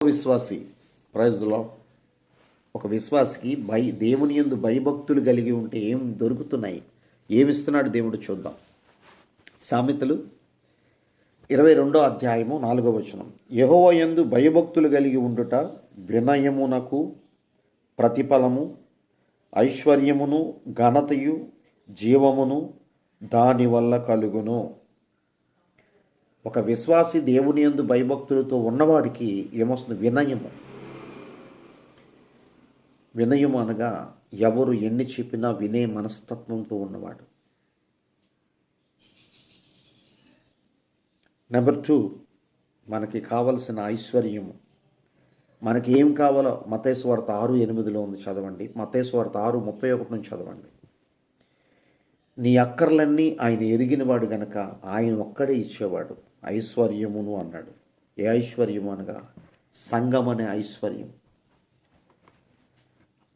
విశ్వాసి praise the lord. ఒక విశ్వాసికి దేవుని యందు భయభక్తులు కలిగి ఉంటే ఏం దొరుకుతున్నాయి, ఏమిస్తున్నాడు దేవుడు చూద్దాం. సామెతలు 22వ అధ్యాయము 4వ వచనం. యెహోవా యందు భయభక్తులు కలిగి ఉండుట వినయమునకు ప్రతిఫలము, ఐశ్వర్యమును ఘనతయు జీవమును దానివల్ల కలుగును. ఒక విశ్వాసి దేవుని యందు భయభక్తులతో ఉన్నవాడికి ఏమొస్తుంది? వినయము. వినయము అనగా ఎవరు ఎన్ని చెప్పినా వినే మనస్తత్వంతో ఉన్నవాడు. నెంబర్ 2, మనకి కావలసిన ఐశ్వర్యము. మనకి ఏం కావాలో మత్తయి సువార్త 6:8 ఉంది, చదవండి. మత్తయి సువార్త 6:31 నుంచి చదవండి. నీ అక్కర్లన్నీ ఆయన ఎరిగినవాడు గనక ఆయన ఒక్కడే ఇచ్చేవాడు. ఐశ్వర్యమును అన్నాడు. ఏ ఐశ్వర్యము అనగా సంఘం అనే ఐశ్వర్యం,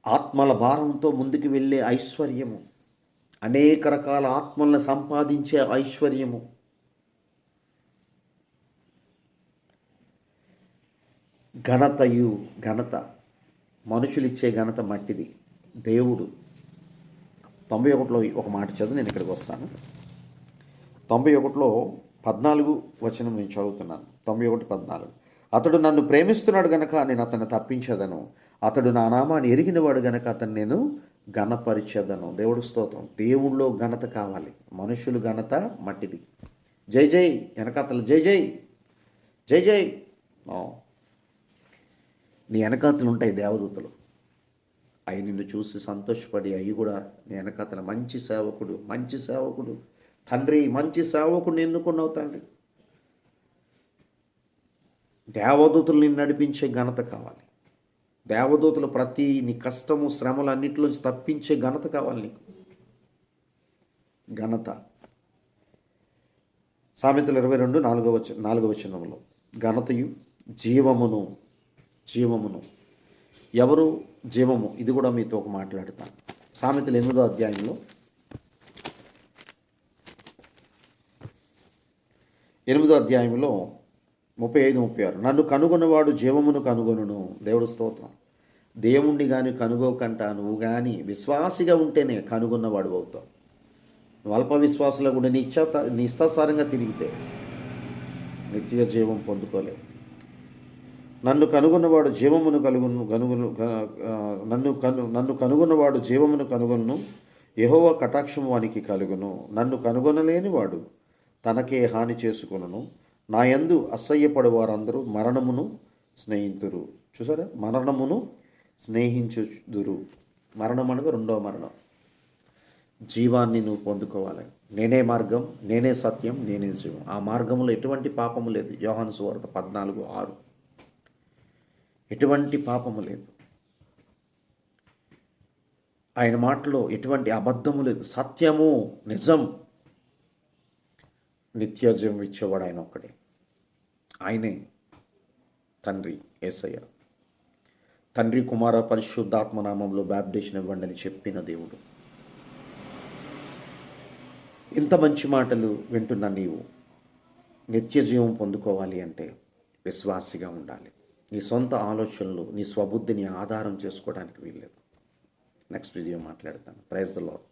ఆత్మల భారంతో ముందుకు వెళ్ళే ఐశ్వర్యము, అనేక రకాల ఆత్మలను సంపాదించే ఐశ్వర్యము. ఘనత మనుషులు ఇచ్చే ఘనత మట్టిది. దేవుడు 91లో ఒక మాట చదువు, నేను ఇక్కడికి వస్తాను. 91లో 14 వచనం నేను చదువుతున్నాను. 91:14. అతడు నన్ను ప్రేమిస్తున్నాడు గనక నేను అతన్ని తప్పించేదను, అతడు నా నామాన్ని ఎరిగినవాడు గనక అతను నేను ఘనపరిచేదను. దేవుడు స్తోత్రం. దేవుళ్ళో ఘనత కావాలి, మనుషులు ఘనత మట్టిది. జై జై వెనకాతలు, జై జై జై జై. నీ వెనకాతలు ఉంటాయి దేవదూతలు. అవి నిన్ను చూసి సంతోషపడి అవి కూడా నీ వెనకాతల మంచి సేవకుడు తండ్రి, మంచి సేవకుడు ఎన్నుకున్నావు తండ్రి. దేవదూతలు నిన్ను నడిపించే ఘనత కావాలి. దేవదూతలు ప్రతి నీ కష్టము శ్రమలు అన్నింటిలోంచి తప్పించే ఘనత కావాలి నీకు. ఘనత. సామెతలు 22:4 వచనంలో ఘనతయు జీవమును. ఎవరు జీవము? ఇది కూడా మీతో ఒక మాట్లాడతాను. సామెతలు 8వ అధ్యాయంలో 35-36. నన్ను కనుగొన్నవాడు జీవమును కనుగొనును. దేవుడు స్తోత్రం. దేవుణ్ణి కానీ కనుగోకంటా నువ్వు కానీ విశ్వాసిగా ఉంటేనే కనుగొన్నవాడు అవుతావు. నువ్వు అల్ప విశ్వాసులో కూడా నీ ఇష్టాసారంగా తిరిగితే నిత్య జీవం పొందుకోలేవు. నన్ను కనుగొన్నవాడు జీవమును నన్ను కనుగొన్నవాడు జీవమును కనుగొను, యెహోవా కటాక్షము వానికి కలుగును. నన్ను కనుగొనలేని వాడు తనకే హాని చేసుకొనును. నా యందు అసహ్యపడు వారందరూ మరణమును స్నేహితురు. చూసారా, మరణమును స్నేహించుదురు. మరణం అనగా రెండవ మరణం. జీవాన్ని నువ్వు పొందుకోవాలి. నేనే మార్గం, నేనే సత్యం, నేనే జీవం. ఆ మార్గంలో ఎటువంటి పాపము లేదు. యోహాను సువార్త 14:6. ఎటువంటి పాపము లేదు. ఆయన మాటలో ఎటువంటి అబద్ధము లేదు. సత్యము, నిజం. నిత్య జీవం ఇచ్చేవాడు ఆయన ఒక్కడే. ఆయనే తండ్రి యేసయ్య. తండ్రి, కుమార, పరిశుద్ధాత్మ నామంలో బాప్టిజం ఇవ్వండి అని చెప్పిన దేవుడు. ఇంత మంచి మాటలు వింటున్న నీవు నిత్య జీవం పొందుకోవాలి అంటే విశ్వాసిగా ఉండాలి. నీ సొంత ఆలోచనలు, నీ స్వబుద్ధిని ఆధారం చేసుకోవడానికి వీల్లేదు. నెక్స్ట్ వీడియో మాట్లాడతాను. Praise the lord.